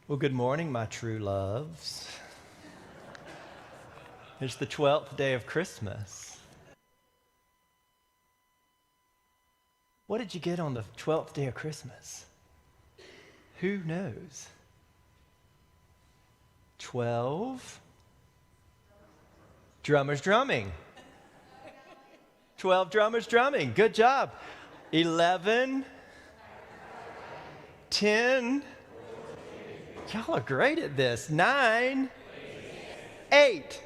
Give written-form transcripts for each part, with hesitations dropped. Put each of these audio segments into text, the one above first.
Well, good morning, my true loves. It's the 12th day of Christmas. What did you get on the 12th day of Christmas? Who knows? 12 drummers drumming. 12 drummers drumming. Good job. 11, 10. Y'all are great at this. 9, 8,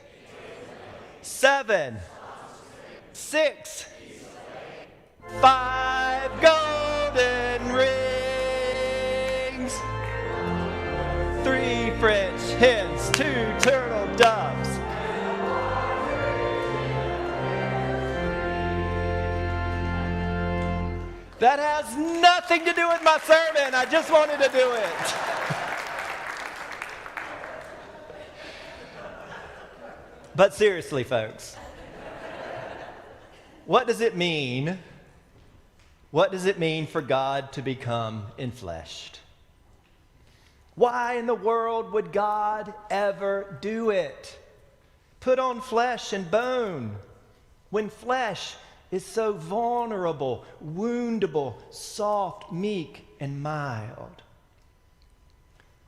7, 6, 5 golden rings, 3 French hens, 2 turtle doves. That has nothing to do with my sermon. I just wanted to do it. But seriously, folks, what does it mean? What does it mean for God to become enfleshed? Why in the world would God ever do it? Put on flesh and bone when flesh is so vulnerable, woundable, soft, meek, and mild.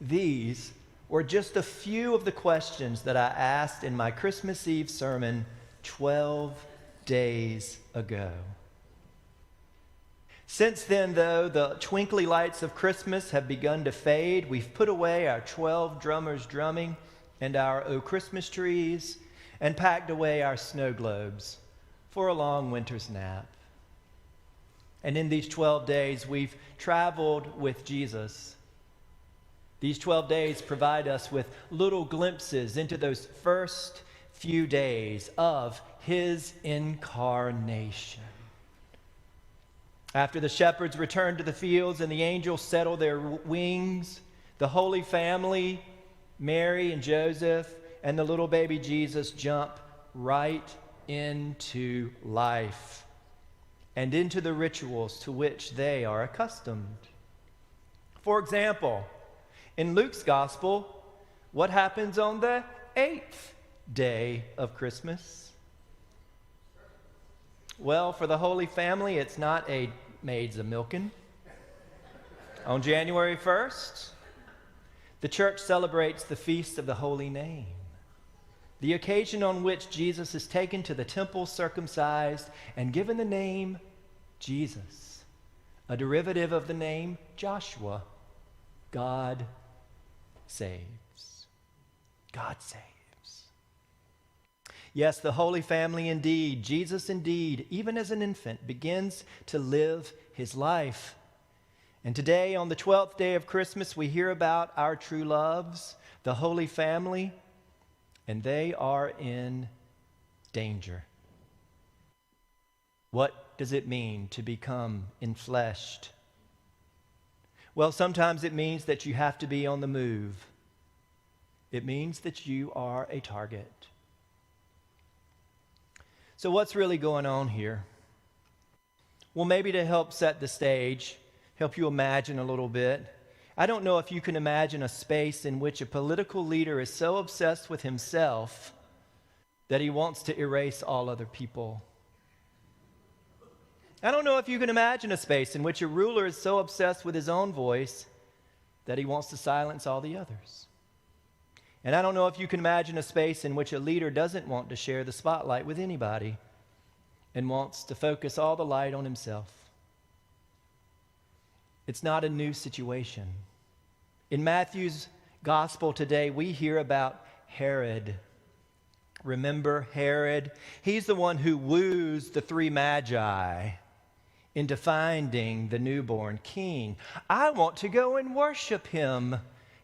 These were just a few of the questions that I asked in my Christmas Eve sermon 12 days ago. Since then, though, the twinkly lights of Christmas have begun to fade. We've put away our 12 drummers drumming and our O Christmas trees and packed away our snow globes for a long winter's nap. And in these 12 days, we've traveled with Jesus. These 12 days provide us with little glimpses into those first few days of his incarnation. After the shepherds return to the fields and the angels settle their wings, the Holy Family, Mary and Joseph, and the little baby Jesus jump right into life and into the rituals to which they are accustomed. For example, in Luke's gospel, what happens on the 8th day of Christmas? Well, for the Holy Family, it's not a maids a-milking. On January 1st, the church celebrates the Feast of the Holy Name, the occasion on which Jesus is taken to the temple circumcised and given the name Jesus, a derivative of the name Joshua. God saves. God saves. Yes, the Holy Family indeed, Jesus indeed, even as an infant, begins to live his life. And today, on the 12th day of Christmas, we hear about our true loves, the Holy Family, and they are in danger. What does it mean to become enfleshed? Well, sometimes it means that you have to be on the move. It means that you are a target. So what's really going on here? Well, maybe to help set the stage, help you imagine a little bit, I don't know if you can imagine a space in which a political leader is so obsessed with himself that he wants to erase all other people. I don't know if you can imagine a space in which a ruler is so obsessed with his own voice that he wants to silence all the others. And I don't know if you can imagine a space in which a leader doesn't want to share the spotlight with anybody and wants to focus all the light on himself. It's not a new situation. In Matthew's gospel today, we hear about Herod. Remember Herod? He's the one who woos the 3 magi into finding the newborn king. I want to go and worship him,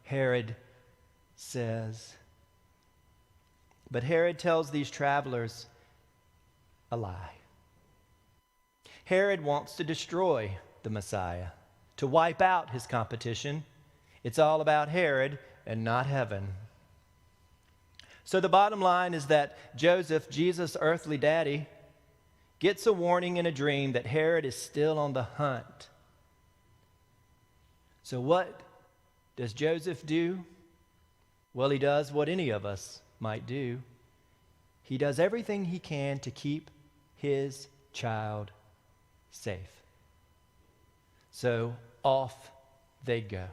Herod says. But Herod tells these travelers a lie. Herod wants to destroy the Messiah, to wipe out his competition. It's all about Herod and not heaven. So the bottom line is that Joseph, Jesus' earthly daddy, gets a warning in a dream that Herod is still on the hunt. So what does Joseph do? Well, he does what any of us might do. He does everything he can to keep his child safe. So off they go.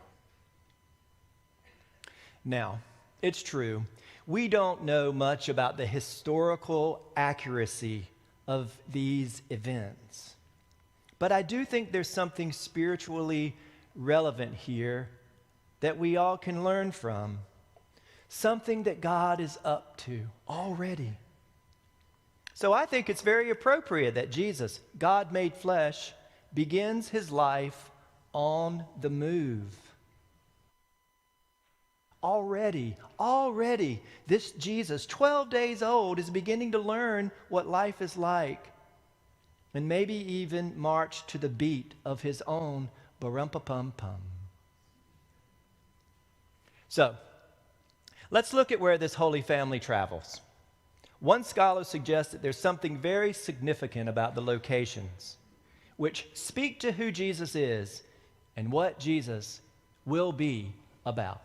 Now, it's true, we don't know much about the historical accuracy of these events. But I do think there's something spiritually relevant here that we all can learn from. Something that God is up to already. So I think it's very appropriate that Jesus, God made flesh, begins his life on the move. Already, this Jesus, 12 days old, is beginning to learn what life is like. And maybe even march to the beat of his own ba-rum-pa-pum-pum. So, let's look at where this Holy Family travels. One scholar suggests that there's something very significant about the locations, which speak to who Jesus is and what Jesus will be about.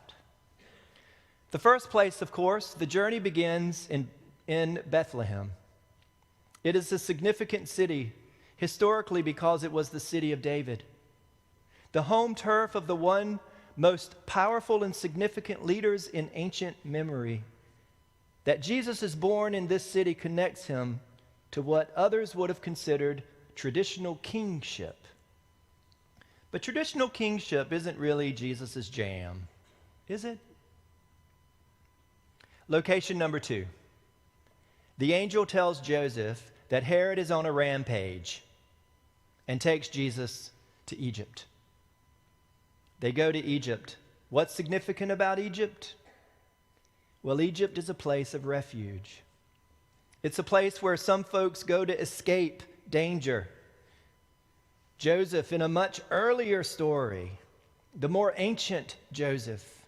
The first place, of course, the journey begins in Bethlehem. It is a significant city, historically because it was the city of David, the home turf of the one most powerful and significant leaders in ancient memory. That Jesus is born in this city connects him to what others would have considered traditional kingship. But traditional kingship isn't really Jesus' jam, is it? Location number 2. The angel tells Joseph that Herod is on a rampage and takes Jesus to Egypt. They go to Egypt. What's significant about Egypt? Well, Egypt is a place of refuge. It's a place where some folks go to escape danger. Joseph, in a much earlier story, the more ancient Joseph,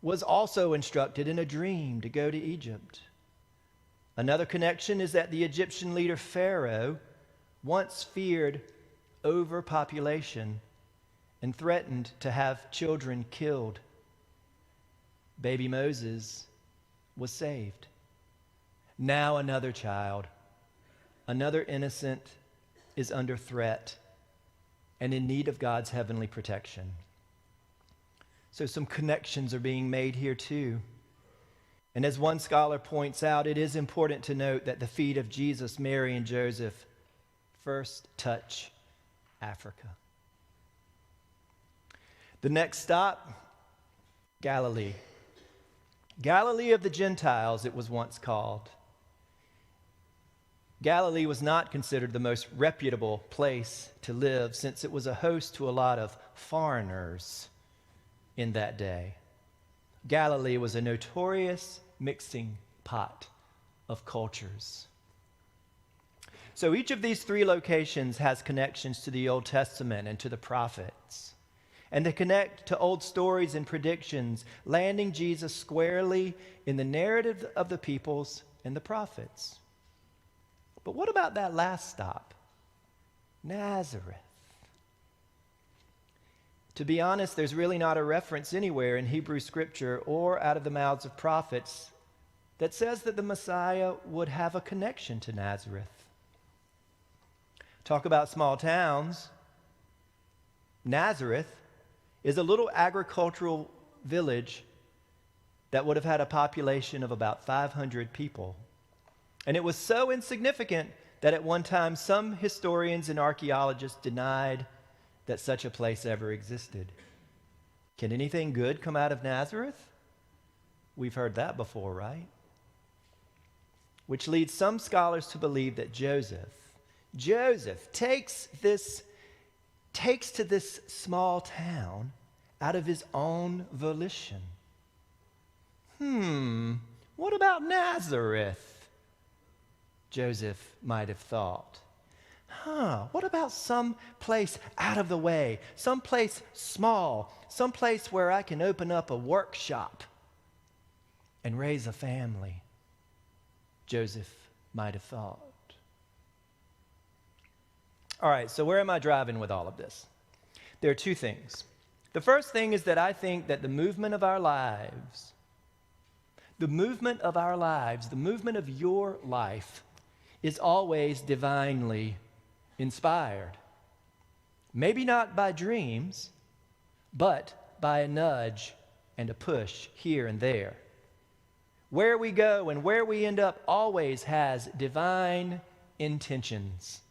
was also instructed in a dream to go to Egypt. Another connection is that the Egyptian leader Pharaoh once feared overpopulation and threatened to have children killed. Baby Moses was saved. Now another child, another innocent, is under threat and in need of God's heavenly protection. So some connections are being made here too. And as one scholar points out, it is important to note that the feet of Jesus, Mary, and Joseph first touch Africa. The next stop, Galilee. Galilee of the Gentiles, it was once called. Galilee was not considered the most reputable place to live since it was a host to a lot of foreigners in that day. Galilee was a notorious mixing pot of cultures. So each of these 3 locations has connections to the Old Testament and to the prophets. And they connect to old stories and predictions, landing Jesus squarely in the narrative of the peoples and the prophets. But what about that last stop? Nazareth. To be honest, there's really not a reference anywhere in Hebrew scripture or out of the mouths of prophets that says that the Messiah would have a connection to Nazareth. Talk about small towns. Nazareth is a little agricultural village that would have had a population of about 500 people. And it was so insignificant that at one time some historians and archaeologists denied that such a place ever existed. Can anything good come out of Nazareth? We've heard that before, right? Which leads some scholars to believe that Joseph takes to this small town out of his own volition. What about Nazareth? Joseph might have thought. What about some place out of the way, some place small, some place where I can open up a workshop and raise a family? Joseph might have thought. All right, so where am I driving with all of this? There are 2 things. The first thing is that I think that the movement of our lives, the movement of your life is always divinely inspired. Maybe not by dreams, but by a nudge and a push here and there. Where we go and where we end up always has divine intentions.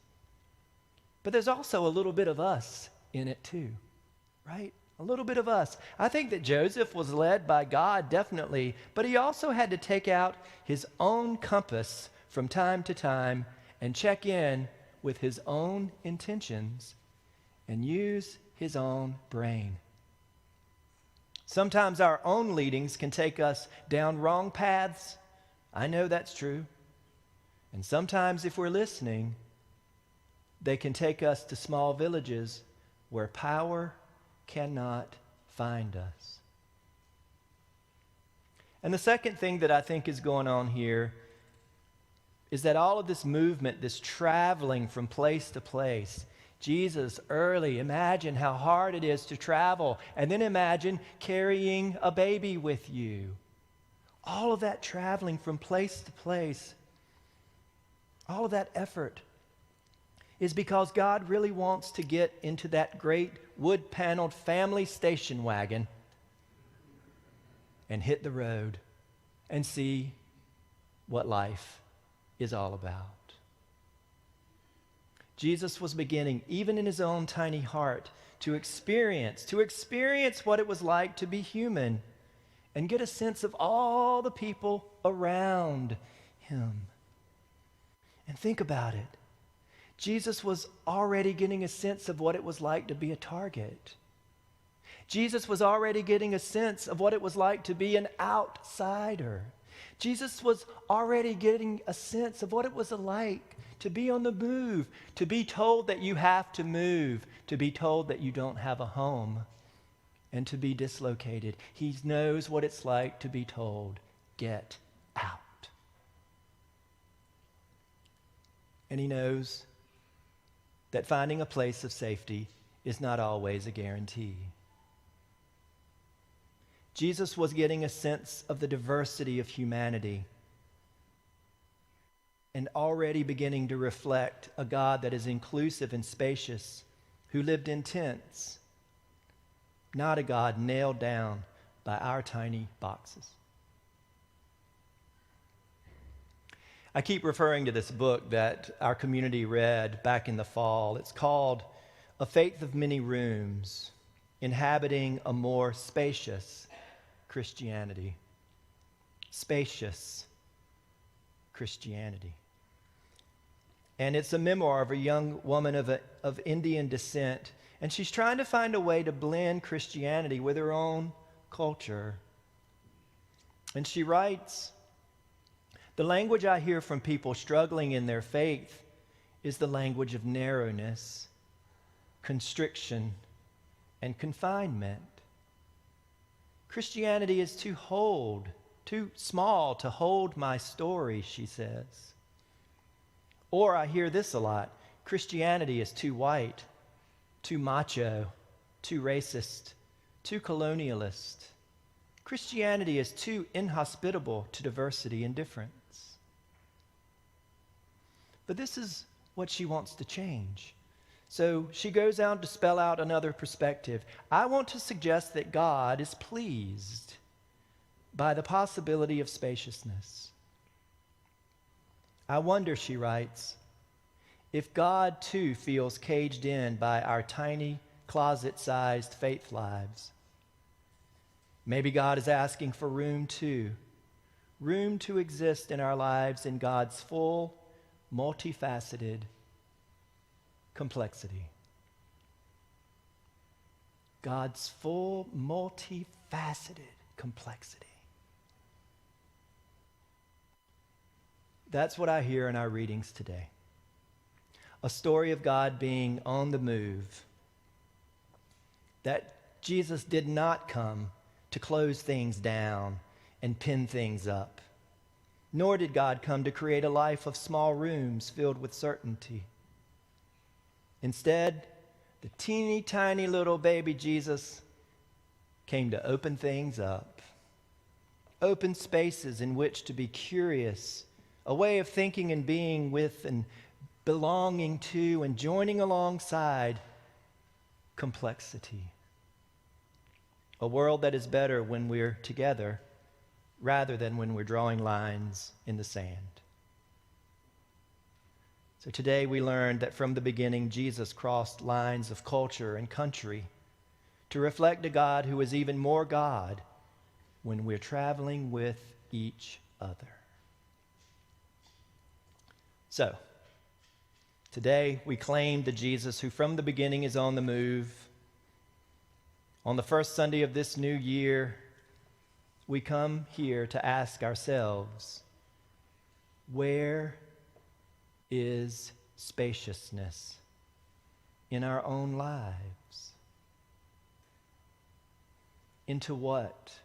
But there's also a little bit of us in it too, right? A little bit of us. I think that Joseph was led by God, definitely, but he also had to take out his own compass from time to time and check in with his own intentions and use his own brain. Sometimes our own leadings can take us down wrong paths. I know that's true. And sometimes, if we're listening, they can take us to small villages where power cannot find us. And the second thing that I think is going on here is that all of this movement, this traveling from place to place, Jesus early, imagine how hard it is to travel, and then imagine carrying a baby with you. All of that traveling from place to place, all of that effort is because God really wants to get into that great wood-paneled family station wagon and hit the road and see what life is all about. Jesus was beginning, even in his own tiny heart, to experience what it was like to be human and get a sense of all the people around him. And think about it. Jesus was already getting a sense of what it was like to be a target. Jesus was already getting a sense of what it was like to be an outsider. Jesus was already getting a sense of what it was like to be on the move, to be told that you have to move, to be told that you don't have a home, and to be dislocated. He knows what it's like to be told, get out. And he knows that finding a place of safety is not always a guarantee. Jesus was getting a sense of the diversity of humanity and already beginning to reflect a God that is inclusive and spacious, who lived in tents, not a God nailed down by our tiny boxes. I keep referring to this book that our community read back in the fall. It's called A Faith of Many Rooms, Inhabiting a More Spacious Christianity. Spacious Christianity. And it's a memoir of a young woman of Indian descent, and she's trying to find a way to blend Christianity with her own culture. And she writes, "The language I hear from people struggling in their faith is the language of narrowness, constriction, and confinement. Christianity is too small to hold my story," she says. Or I hear this a lot: Christianity is too white, too macho, too racist, too colonialist. Christianity is too inhospitable to diversity and difference. But this is what she wants to change. So she goes on to spell out another perspective. I want to suggest that God is pleased by the possibility of spaciousness. I wonder, she writes, if God too feels caged in by our tiny, closet-sized faith lives. Maybe God is asking for room too, room to exist in our lives in God's full, multifaceted complexity. God's full, multifaceted complexity. That's what I hear in our readings today. A story of God being on the move. That Jesus did not come to close things down and pin things up. Nor did God come to create a life of small rooms filled with certainty. Instead, the teeny tiny little baby Jesus came to open things up, open spaces in which to be curious, a way of thinking and being with and belonging to and joining alongside complexity. A world that is better when we're together rather than when we're drawing lines in the sand. So today we learned that from the beginning, Jesus crossed lines of culture and country to reflect a God who is even more God when we're traveling with each other. So, today we claim the Jesus who from the beginning is on the move. On the first Sunday of this new year, we come here to ask ourselves, where is spaciousness in our own lives? Into what,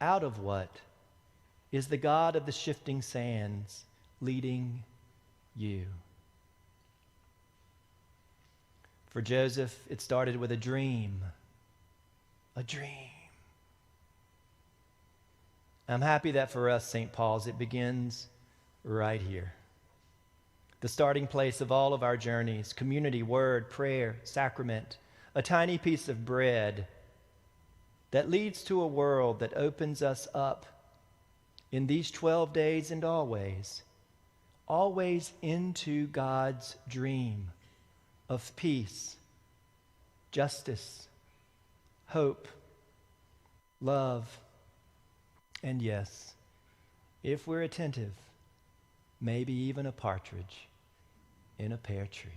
out of what, is the God of the shifting sands leading you? For Joseph, it started with a dream. A dream. I'm happy that for us, St. Paul's, it begins right here. The starting place of all of our journeys, community, word, prayer, sacrament, a tiny piece of bread that leads to a world that opens us up in these 12 days and always into God's dream of peace, justice, hope, love, and yes, if we're attentive, maybe even a partridge in a pear tree.